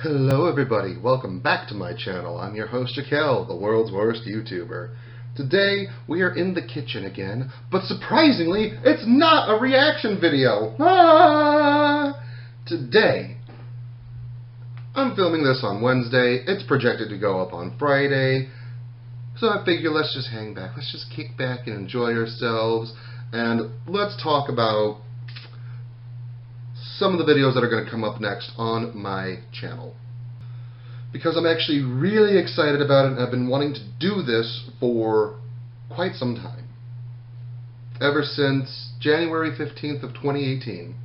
Hello everybody, welcome back to my channel. I'm your host Jakel, the world's worst YouTuber. Today we are in the kitchen again, but surprisingly it's not a reaction video. Today, I'm filming this on Wednesday, it's projected to go up on Friday, so I figure let's just hang back, let's just kick back and enjoy ourselves, and let's talk about some of the videos that are going to come up next on my channel. Because I'm actually really excited about it, and I've been wanting to do this for quite some time. Ever since January 15th of 2018.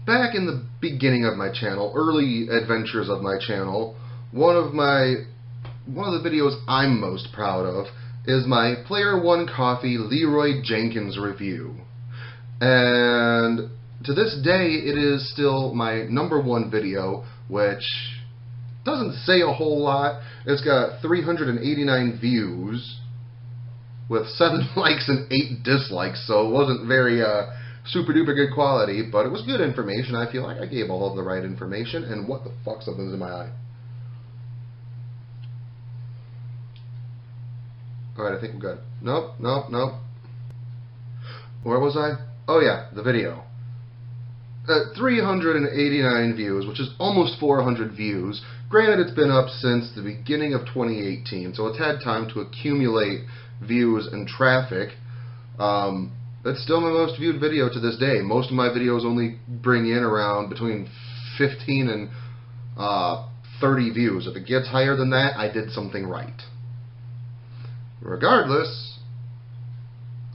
Back in the beginning of my channel, early adventures of my channel, one of the videos I'm most proud of is my Player One Coffee Leroy Jenkins review. And to this day, it is still my #1 video, which doesn't say a whole lot. It's got 389 views with 7 likes and 8 dislikes, so it wasn't very super duper good quality, but it was good information. I feel like I gave all of the right information. And what the fuck, something's in my eye. Alright, I think we're good. Nope. Where was I? Oh yeah, the video. 389 views, which is almost 400 views. Granted, it's been up since the beginning of 2018, so it's had time to accumulate views and traffic. It's still my most viewed video to this day. Most of my videos only bring in around between 15 and 30 views. If it gets higher than that, I did something right. Regardless,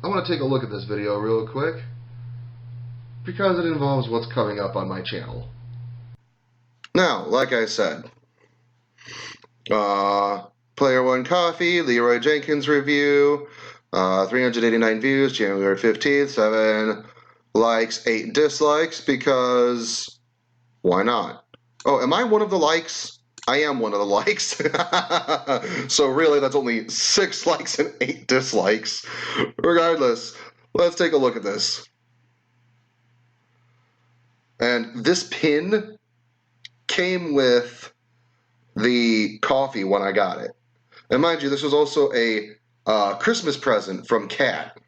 I want to take a look at this video real quick, because it involves what's coming up on my channel. Now, like I said, Player One Coffee, Leroy Jenkins review, 389 views, January 15th, 7 likes, 8 dislikes, because why not? Oh, am I one of the likes? I am one of the likes. So really, that's only 6 likes and 8 dislikes. Regardless, let's take a look at this. And this pin came with the coffee when I got it. And mind you, this was also a Christmas present from Kat.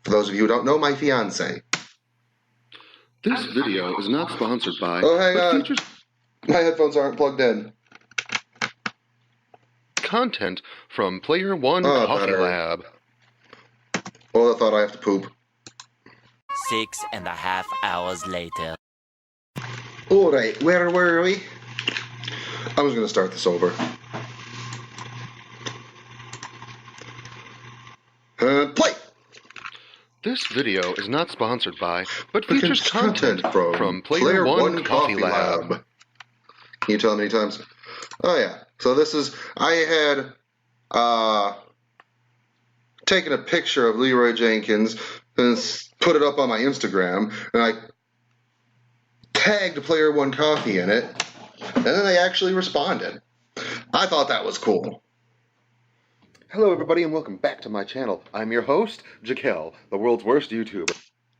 For those of you who don't know, my fiance. This video is not sponsored by... Oh, hang on. My headphones aren't plugged in. Content from Player One Coffee Lab. Oh, I thought I have to poop. 6.5 hours later. Alright, where were we? I was going to start this over. Play! This video is not sponsored by, but features content from Player One Coffee Lab. Can you tell how many times? Oh yeah, so this is, I had taken a picture of Leroy Jenkins and put it up on my Instagram, and I tagged Player One Coffee in it, and then they actually responded. I thought that was cool. Hello everybody and welcome back to my channel. I'm your host, Jakel, the world's worst YouTuber.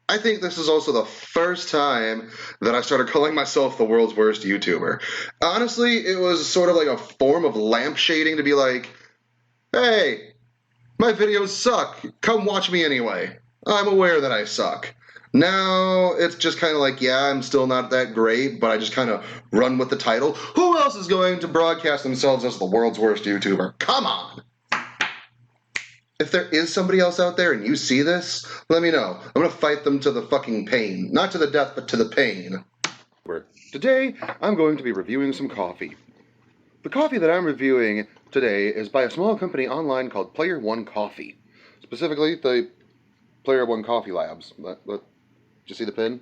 I think this is also the first time that I started calling myself the world's worst YouTuber. Honestly, it was sort of like a form of lampshading to be like, hey, my videos suck, come watch me anyway. I'm aware that I suck. Now, it's just kind of like, yeah, I'm still not that great, but I just kind of run with the title. Who else is going to broadcast themselves as the world's worst YouTuber? Come on! If there is somebody else out there and you see this, let me know. I'm going to fight them to the fucking pain. Not to the death, but to the pain. Today, I'm going to be reviewing some coffee. The coffee that I'm reviewing today is by a small company online called Player One Coffee. Specifically, the Player One Coffee Labs. Did you see the pin?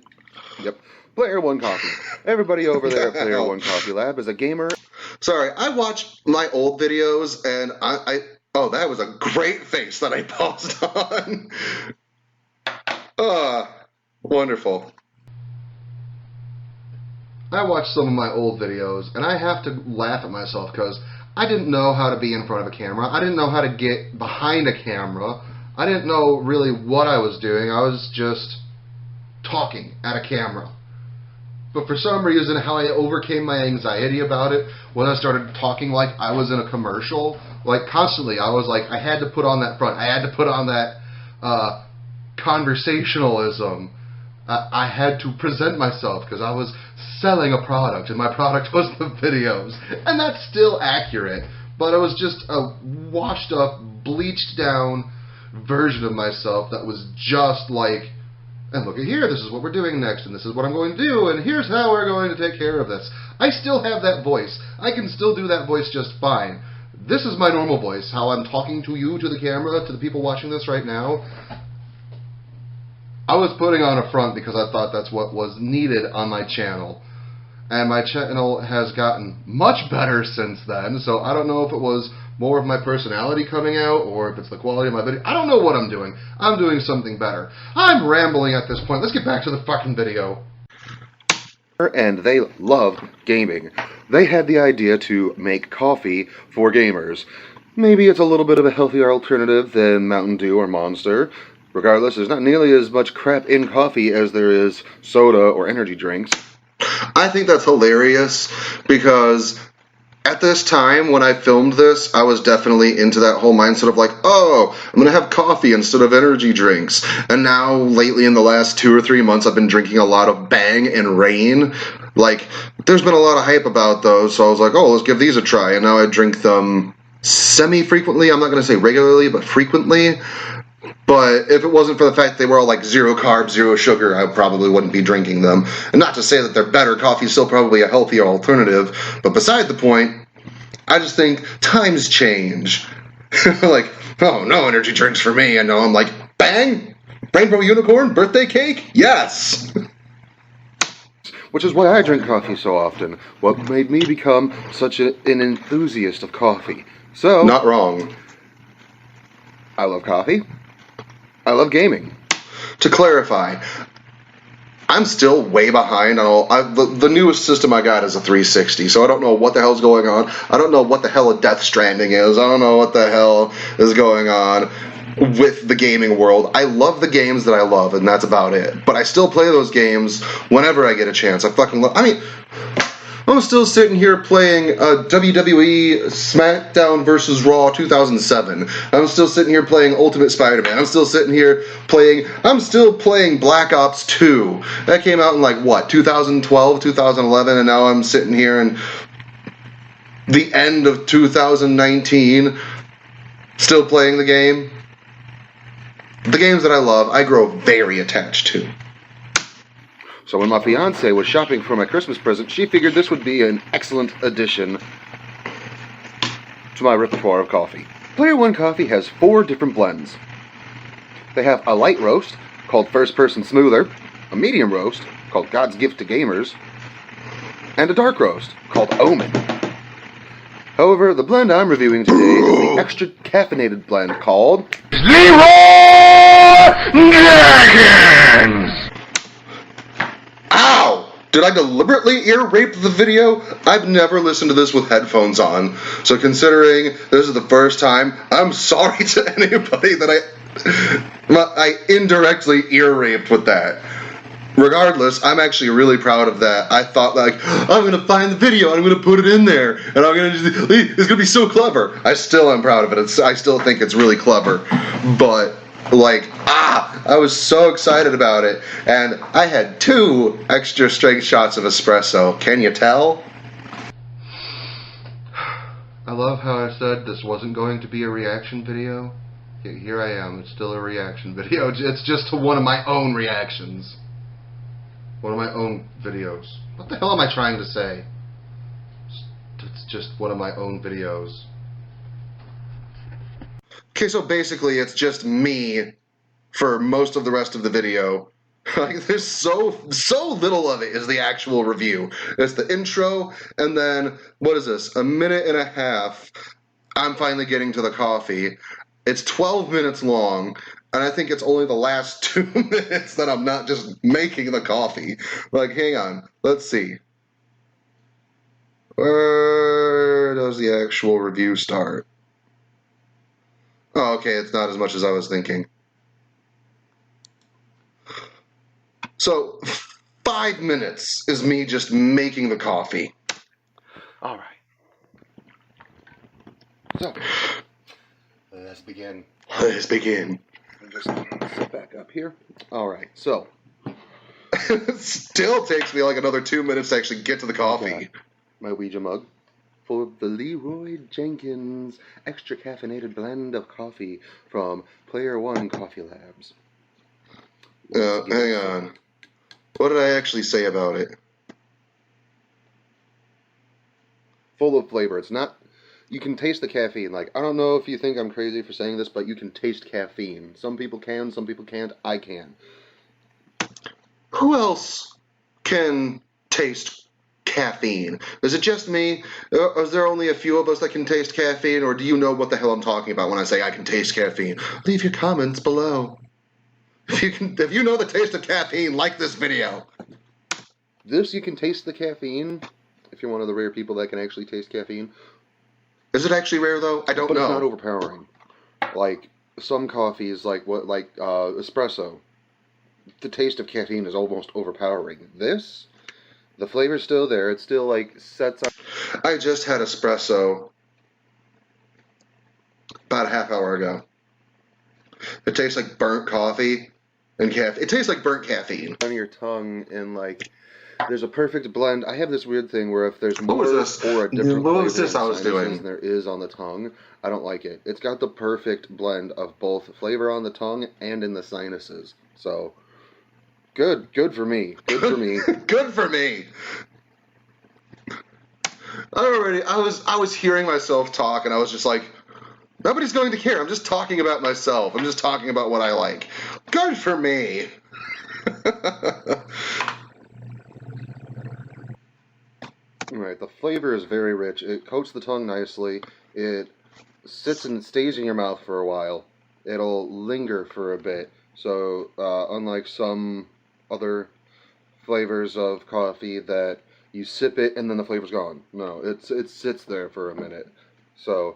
Yep. Player One Coffee. Everybody over there at Player One Coffee Lab is a gamer. Sorry, I watched my old videos and oh, that was a great face that I paused on. Wonderful. I watched some of my old videos and I have to laugh at myself because I didn't know how to be in front of a camera. I didn't know how to get behind a camera. I didn't know really what I was doing. I was just talking at a camera. But for some reason, how I overcame my anxiety about it when I started talking like I was in a commercial, like constantly, I was like, I had to put on that front. I had to put on that conversationalism. I had to present myself because I was selling a product, and my product was the videos. And that's still accurate, but it was just a washed up, bleached down version of myself that was just like, and look at here, this is what we're doing next, and this is what I'm going to do, and here's how we're going to take care of this. I still have that voice. I can still do that voice just fine. This is my normal voice, how I'm talking to you, to the camera, to the people watching this right now. I was putting on a front because I thought that's what was needed on my channel. And my channel has gotten much better since then, so I don't know if it was more of my personality coming out or if it's the quality of my video. I don't know what I'm doing. I'm doing something better. I'm rambling at this point. Let's get back to the fucking video. And they love gaming. They had the idea to make coffee for gamers. Maybe it's a little bit of a healthier alternative than Mountain Dew or Monster. Regardless, there's not nearly as much crap in coffee as there is soda or energy drinks. I think that's hilarious because at this time when I filmed this, I was definitely into that whole mindset of like, oh, I'm going to have coffee instead of energy drinks. And now lately in the last 2 or 3 months, I've been drinking a lot of Bang and Rain. Like, there's been a lot of hype about those, so I was like, oh, let's give these a try. And now I drink them semi-frequently. I'm not going to say regularly, but frequently. But if it wasn't for the fact that they were all like 0 carbs, 0 sugar, I probably wouldn't be drinking them. And not to say that they're better, coffee's still probably a healthier alternative. But beside the point, I just think times change. Like, oh, no energy drinks for me. And now I'm like, bang! Rainbow unicorn, birthday cake? Yes! Which is why I drink coffee so often. What made me become such an enthusiast of coffee. So, Not wrong. I love coffee. I love gaming. To clarify, I'm still way behind on all. The newest system I got is a 360, so I don't know what the hell's going on. I don't know what the hell a Death Stranding is. I don't know what the hell is going on with the gaming world. I love the games that I love, and that's about it. But I still play those games whenever I get a chance. I fucking love. I mean, I'm still sitting here playing WWE SmackDown vs. Raw 2007. I'm still sitting here playing Ultimate Spider-Man. I'm still playing Black Ops 2. That came out in like, what, 2012, 2011, and now I'm sitting here in the end of 2019 still playing the game. The games that I love, I grow very attached to. So when my fiance was shopping for my Christmas present, she figured this would be an excellent addition to my repertoire of coffee. Player One Coffee has 4 different blends. They have a light roast called First Person Smoother, a medium roast called God's Gift to Gamers, and a dark roast called Omen. However, the blend I'm reviewing today is the extra caffeinated blend called Leroy Jenkins! Ow! Did I deliberately ear rape the video? I've never listened to this with headphones on. So considering this is the first time, I'm sorry to anybody that I indirectly ear raped with that. Regardless, I'm actually really proud of that. I thought like, I'm going to find the video and I'm going to put it in there. And I'm going to just, it's going to be so clever. I still am proud of it. I still think it's really clever. But like, I was so excited about it, and I had 2 extra strength shots of espresso. Can you tell? I love how I said this wasn't going to be a reaction video. Here I am. It's still a reaction video. It's just to one of my own reactions. One of my own videos. What the hell am I trying to say? It's just one of my own videos. Okay, so basically it's just me for most of the rest of the video. Like, there's so little of it is the actual review. It's the intro, and then, what is this, a minute and a half. I'm finally getting to the coffee. It's 12 minutes long, and I think it's only the last 2 minutes that I'm not just making the coffee. Like, hang on, let's see. Where does the actual review start? Oh, okay, it's not as much as I was thinking. So, 5 minutes is me just making the coffee. All right. So, let's begin. Let's begin. Just sit back up here. All right. So, It still takes me like another 2 minutes to actually get to the coffee. got my Ouija mug for the Leroy Jenkins extra caffeinated blend of coffee from Player One Coffee Labs. Hang on. What did I actually say about it? Full of flavor. It's not. You can taste the caffeine. Like, I don't know if you think I'm crazy for saying this, but you can taste caffeine. Some people can, some people can't. I can. Who else can taste caffeine? Is it just me? Is there only a few of us that can taste caffeine? Or do you know what the hell I'm talking about when I say I can taste caffeine? Leave your comments below. If you know the taste of caffeine, like this video. This, you can taste the caffeine. If you're one of the rare people that can actually taste caffeine. Is it actually rare though? I don't know. But it's not overpowering. Like some coffees, like espresso. The taste of caffeine is almost overpowering. This, the flavor's still there. It still like sets up. I just had espresso about a half hour ago. It tastes like burnt coffee and caffeine. It tastes like burnt caffeine On your tongue, and like there's a perfect blend. I have this weird thing where if there's more was this? or a different What was flavor this in I was sinuses doing? than there is on the tongue, I don't like it. It's got the perfect blend of both flavor on the tongue and in the sinuses. So good for me. Good for me. Good for me. I was hearing myself talk, and I was just like, nobody's going to care. I'm just talking about myself. I'm just talking about what I like. Good for me. Right, the flavor is very rich. It coats the tongue nicely. It sits and stays in your mouth for a while. It'll linger for a bit. So, unlike some other flavors of coffee that you sip it and then the flavor's gone. No, it sits there for a minute. So,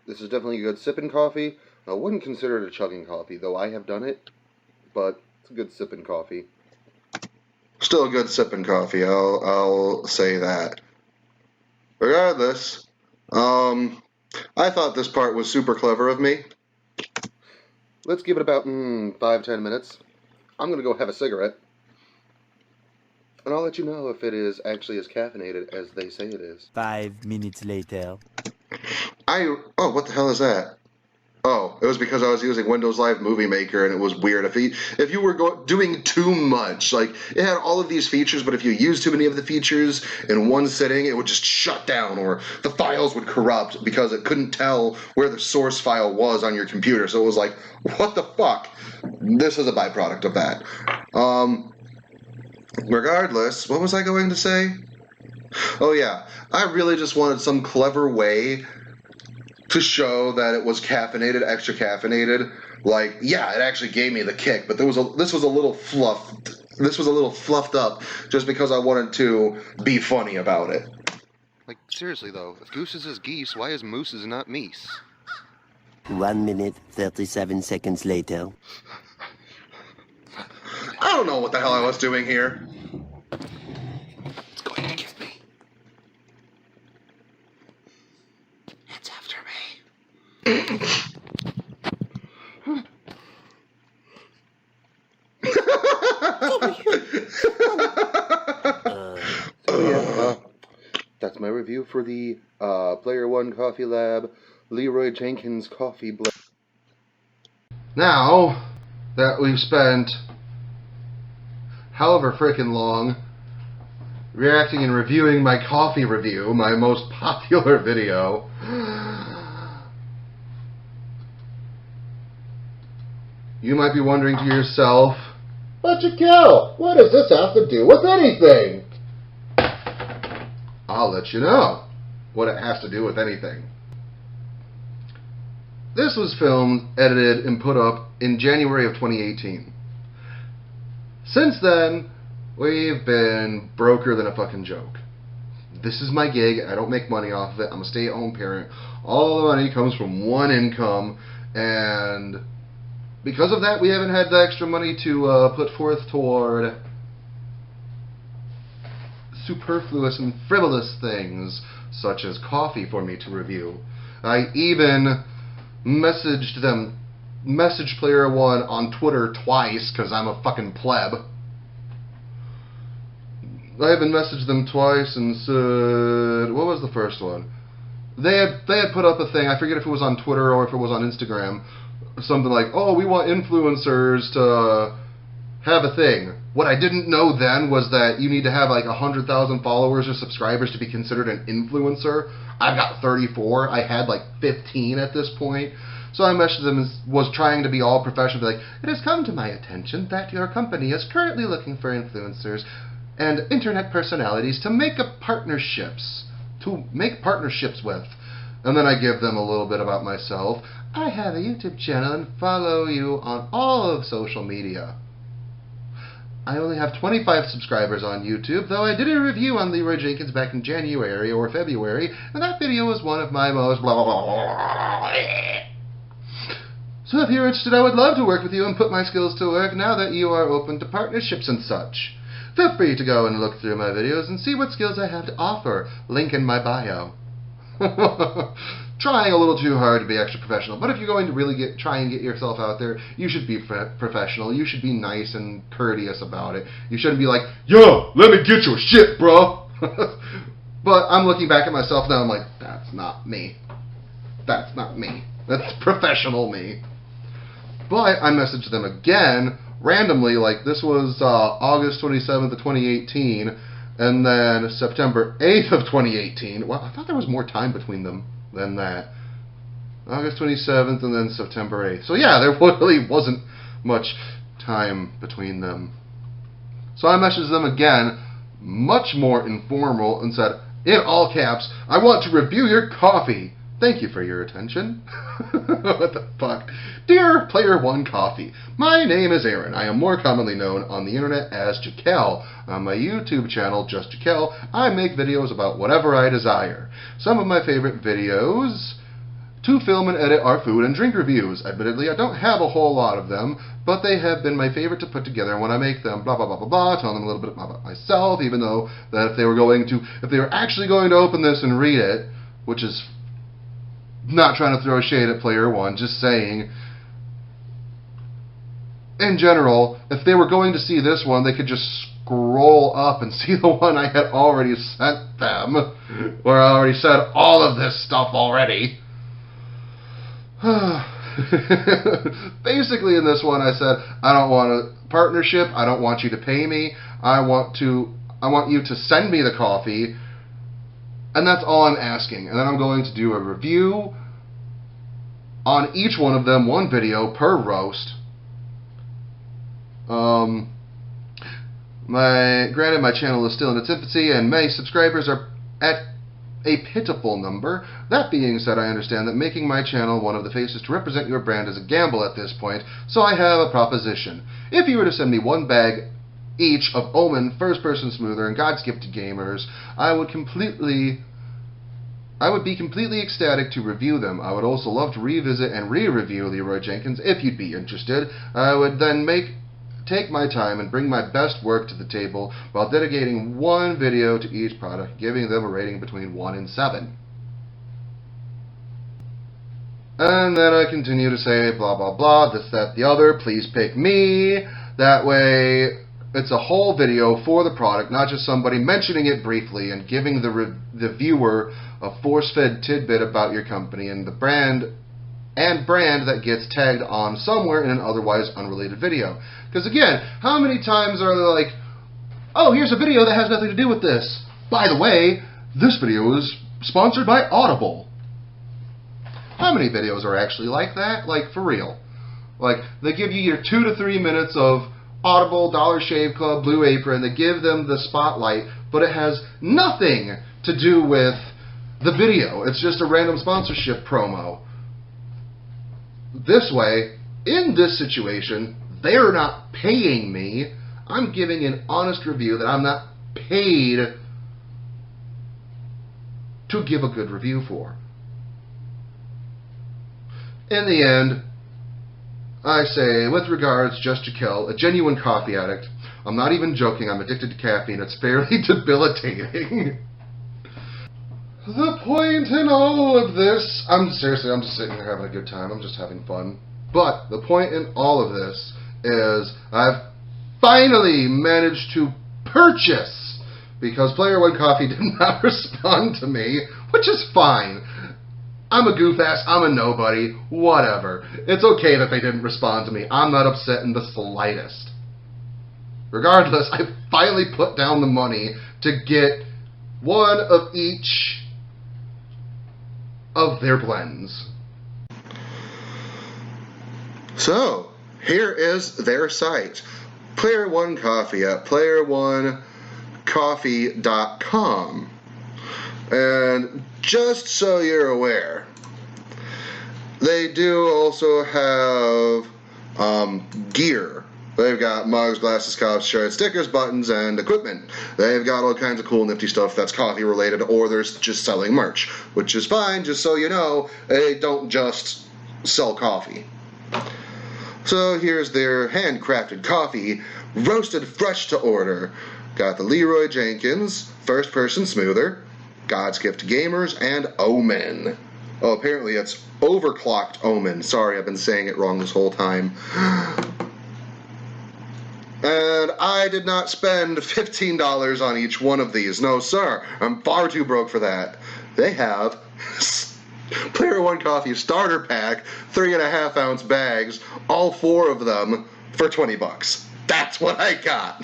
this is definitely a good sipping coffee. I wouldn't consider it a chugging coffee, though I have done it. But it's a good sipping coffee. Still a good sipping coffee. I'll say that. Regardless, I thought this part was super clever of me. Let's give it about 5-10 minutes. I'm going to go have a cigarette. And I'll let you know if it is actually as caffeinated as they say it is. 5 minutes later. Oh, what the hell is that? Oh, it was because I was using Windows Live Movie Maker, and it was weird. If you were doing too much, like, it had all of these features, but if you used too many of the features in one sitting, it would just shut down, or the files would corrupt because it couldn't tell where the source file was on your computer. So it was like, what the fuck? This is a byproduct of that. Regardless, what was I going to say? Oh yeah, I really just wanted some clever way to show that it was caffeinated, extra caffeinated. Like, yeah, it actually gave me the kick, but this was a little fluffed up just because I wanted to be funny about it. Like, seriously though, if gooses is geese, why is mooses not meese? 1 minute, 37 seconds later. I don't know what the hell I was doing here. It's going to give me. It's after me. That's my review for the Player One Coffee Lab Leroy Jenkins Coffee Blend. Now that we've spent however frickin' long reacting and reviewing my coffee review, my most popular video, you might be wondering to yourself, but Jakel, what does this have to do with anything? I'll let you know what it has to do with anything. This was filmed, edited, and put up in January of 2018. Since then, we've been broker than a fucking joke. This is my gig. I don't make money off of it. I'm a stay-at-home parent. All the money comes from one income, and because of that, we haven't had the extra money to put forth toward superfluous and frivolous things, such as coffee, for me to review. I even messaged Player One on Twitter twice, because I'm a fucking pleb. I even messaged them twice and said, what was the first one? They had put up a thing, I forget if it was on Twitter or if it was on Instagram, something like, oh, we want influencers to have a thing. What I didn't know then was that you need to have like 100,000 followers or subscribers to be considered an influencer. I've got 34. I had like 15 at this point. So I messaged them and was trying to be all professional, like, it has come to my attention that your company is currently looking for influencers and internet personalities to make partnerships with. And then I give them a little bit about myself. I have a YouTube channel and follow you on all of social media. I only have 25 subscribers on YouTube, though I did a review on Leroy Jenkins back in January or February, and that video was one of my most blah blah blah blah. So if you're interested, I would love to work with you and put my skills to work now that you are open to partnerships and such. Feel free to go and look through my videos and see what skills I have to offer. Link in my bio. Trying a little too hard to be extra professional, but if you're going to really try and get yourself out there, you should be professional. You should be nice and courteous about it. You shouldn't be like, yo, let me get your shit, bro. But I'm looking back at myself now, I'm like, that's not me. That's not me. That's professional me. But I messaged them again, randomly, like this was August 27th of 2018, and then September 8th of 2018. Well, I thought there was more time between them than that. August 27th and then September 8th. So yeah, there really wasn't much time between them. So I messaged them again, much more informal, and said, in all caps, I want to review your coffee. Thank you for your attention. What the fuck? Dear Player One Coffee, my name is Aaron. I am more commonly known on the internet as Jakel. On my YouTube channel, Just Jakel, I make videos about whatever I desire. Some of my favorite videos to film and edit are food and drink reviews. Admittedly, I don't have a whole lot of them, but they have been my favorite to put together when I make them. Blah blah blah blah blah. Telling them a little bit about myself, even though that if they were actually going to open this and read it, which is not trying to throw shade at Player One, just saying, in general, if they were going to see this one, they could just scroll up and see the one I had already sent them, where I already said all of this stuff already. Basically, in this one, I said, I don't want a partnership. I don't want you to pay me. I want you to send me the coffee. And that's all I'm asking. And then I'm going to do a review on each one of them, one video per roast. Granted, my channel is still in its infancy, and my subscribers are at a pitiful number. That being said, I understand that making my channel one of the faces to represent your brand is a gamble at this point, so I have a proposition. If you were to send me one bag each of Omen, First Person Smoother, and God's Gift to Gamers, I would be completely ecstatic to review them. I would also love to revisit and re-review Leroy Jenkins if you'd be interested. I would then take my time and bring my best work to the table while dedicating one video to each product, giving them a rating between 1 and 7. And then I continue to say blah blah blah, this, that, the other, please pick me. That way it's a whole video for the product, not just somebody mentioning it briefly and giving the viewer a force-fed tidbit about your company and the brand that gets tagged on somewhere in an otherwise unrelated video. Because again, how many times are they like, oh, here's a video that has nothing to do with this. By the way, this video is sponsored by Audible. How many videos are actually like that? Like, for real. Like, they give you your 2 to 3 minutes of Audible, Dollar Shave Club, Blue Apron. They give them the spotlight, but it has nothing to do with the video. It's just a random sponsorship promo. This way, in this situation, they're not paying me. I'm giving an honest review that I'm not paid to give a good review for. In the end, I say, with regards, Just Jakel, a genuine coffee addict, I'm not even joking. I'm addicted to caffeine. It's fairly debilitating. The point in all of this, I'm just sitting here having a good time. I'm just having fun. But the point in all of this is I've finally managed to purchase, because Player One Coffee did not respond to me, which is fine. I'm a goof ass, I'm a nobody, whatever. It's okay that they didn't respond to me. I'm not upset in the slightest. Regardless, I finally put down the money to get one of each of their blends. So, here is their site. Player One Coffee at playeronecoffee.com. And just so you're aware, they do also have gear. They've got mugs, glasses, cups, shirts, stickers, buttons, and equipment. They've got all kinds of cool, nifty stuff that's coffee related, or they're just selling merch, which is fine, just so you know, they don't just sell coffee. So here's their handcrafted coffee, roasted fresh to order. Got the Leroy Jenkins, First Person Smoother, God's Gift to Gamers, and Omen. Oh, apparently it's overclocked Omen. Sorry, I've been saying it wrong this whole time. And I did not spend $15 on each one of these. No, sir. I'm far too broke for that. They have Player One Coffee starter pack, 3.5 ounce bags, all 4 of them for $20. That's what I got.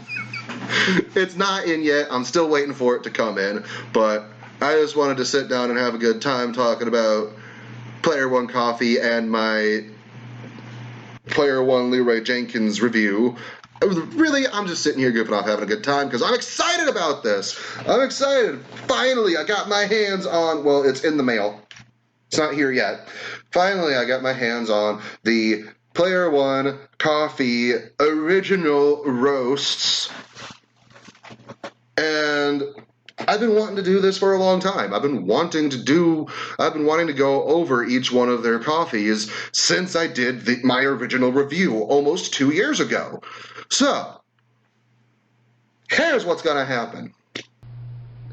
It's not in yet. I'm still waiting for it to come in, but I just wanted to sit down and have a good time talking about Player One Coffee and my Player One Leroy Jenkins review. Really, I'm just sitting here goofing off, having a good time, because I'm excited about this. I'm excited. Finally, I got my hands on, well, it's in the mail. It's not here yet. Finally, I got my hands on the Player One Coffee Original Roasts. And I've been wanting to do this for a long time. I've been wanting to go over each one of their coffees since I did my original review almost 2 years ago. So, here's what's going to happen.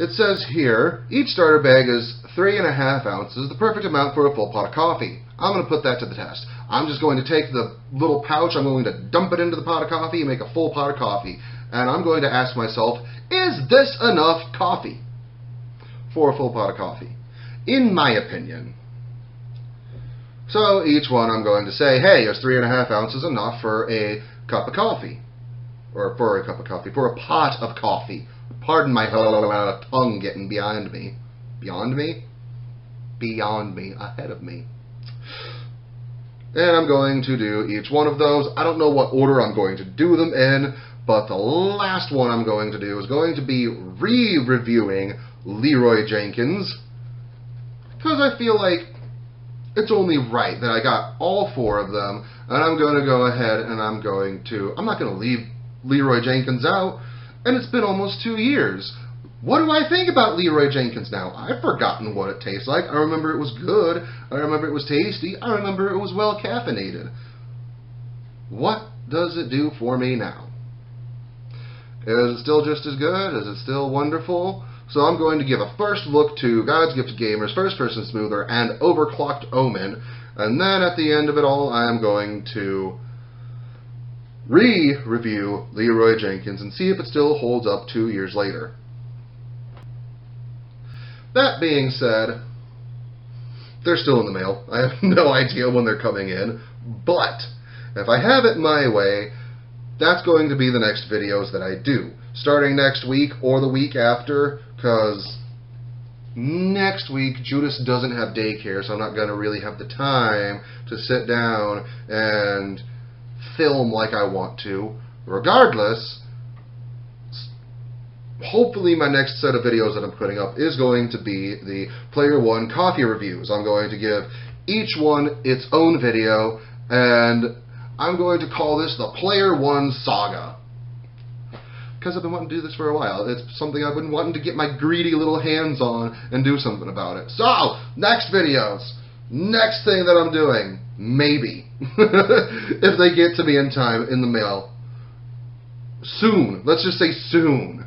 It says here, each starter bag is 3.5 ounces, the perfect amount for a full pot of coffee. I'm going to put that to the test. I'm just going to take the little pouch, I'm going to dump it into the pot of coffee and make a full pot of coffee. And I'm going to ask myself, is this enough coffee for a full pot of coffee? In my opinion. So each one I'm going to say, hey, is 3.5 ounces enough for a cup of coffee? Or for a cup of coffee, for a pot of coffee. Pardon my tongue getting behind me. Beyond me? Beyond me. Ahead of me. And I'm going to do each one of those. I don't know what order I'm going to do them in, but the last one I'm going to do is going to be re-reviewing Leroy Jenkins, because I feel like it's only right that I got all 4 of them, and I'm going to go ahead and I'm not going to leave Leroy Jenkins out, and it's been almost 2 years. What do I think about Leroy Jenkins now? I've forgotten what it tastes like. I remember it was good. I remember it was tasty. I remember it was well caffeinated. What does it do for me now? Is it still just as good? Is it still wonderful? So I'm going to give a first look to God's Gift to Gamers, First Person Smoother, and Overclocked Omen. And then at the end of it all, I'm going to re-review Leroy Jenkins and see if it still holds up 2 years later. That being said, they're still in the mail. I have no idea when they're coming in, but if I have it my way, that's going to be the next videos that I do, starting next week or the week after, because next week Judas doesn't have daycare, so I'm not going to really have the time to sit down and film like I want to. Regardless, hopefully my next set of videos that I'm putting up is going to be the Player One Coffee reviews. I'm going to give each one its own video, and I'm going to call this the Player One Saga, because I've been wanting to do this for a while. It's something I've been wanting to get my greedy little hands on and do something about it. So, next videos, next thing that I'm doing, maybe, if they get to me in time in the mail, soon, let's just say soon,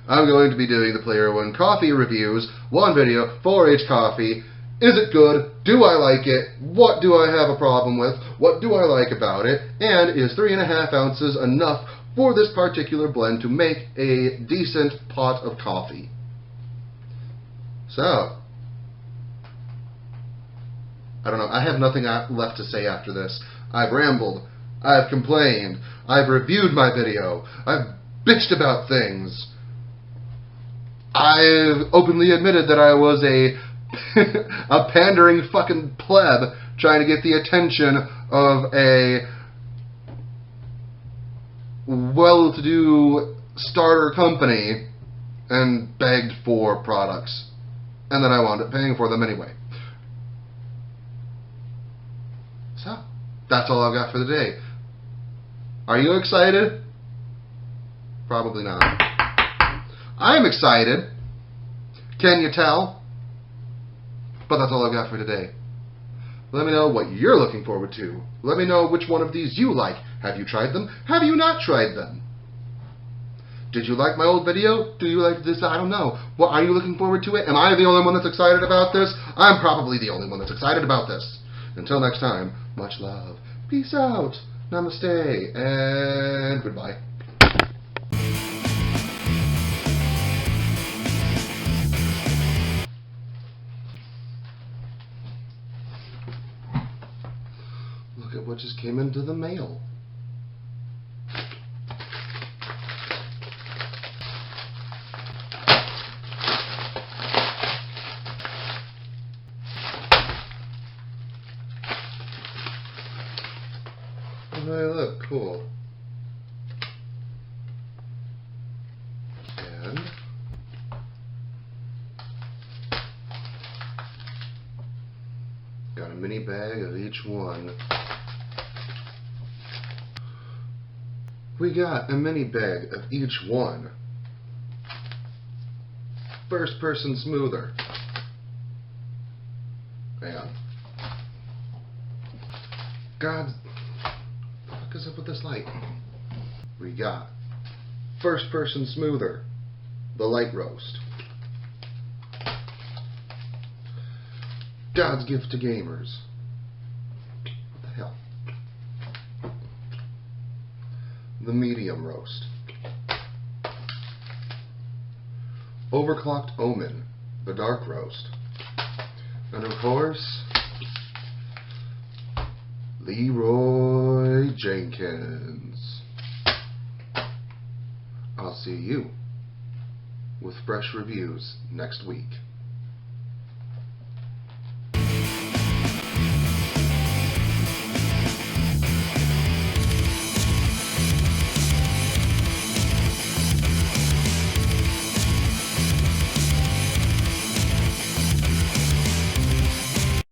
I'm going to be doing the Player One Coffee reviews, one video for each coffee. Is it good? Do I like it? What do I have a problem with? What do I like about it? And is 3.5 ounces enough for this particular blend to make a decent pot of coffee? So, I don't know. I have nothing left to say after this. I've rambled. I've complained. I've reviewed my video. I've bitched about things. I've openly admitted that I was a pandering fucking pleb trying to get the attention of a well-to-do starter company and begged for products. And then I wound up paying for them anyway. So, that's all I've got for the day. Are you excited? Probably not. I'm excited. Can you tell? But that's all I've got for today. Let me know what you're looking forward to. Let me know which one of these you like. Have you tried them? Have you not tried them? Did you like my old video? Do you like this? I don't know. Well, are you looking forward to it? Am I the only one that's excited about this? I'm probably the only one that's excited about this. Until next time, much love. Peace out. Namaste. And goodbye. Look at what just came into the mail. Hey, look, cool. And got a mini bag of each one. We got a mini bag of each one. First person smoother. Hang on. God, what the fuck is up with this light? We got first person smoother, the light roast. God's gift to gamers. What the hell? The medium roast. Overclocked Omen, the dark roast. And of course, Leroy Jenkins. I'll see you with fresh reviews next week.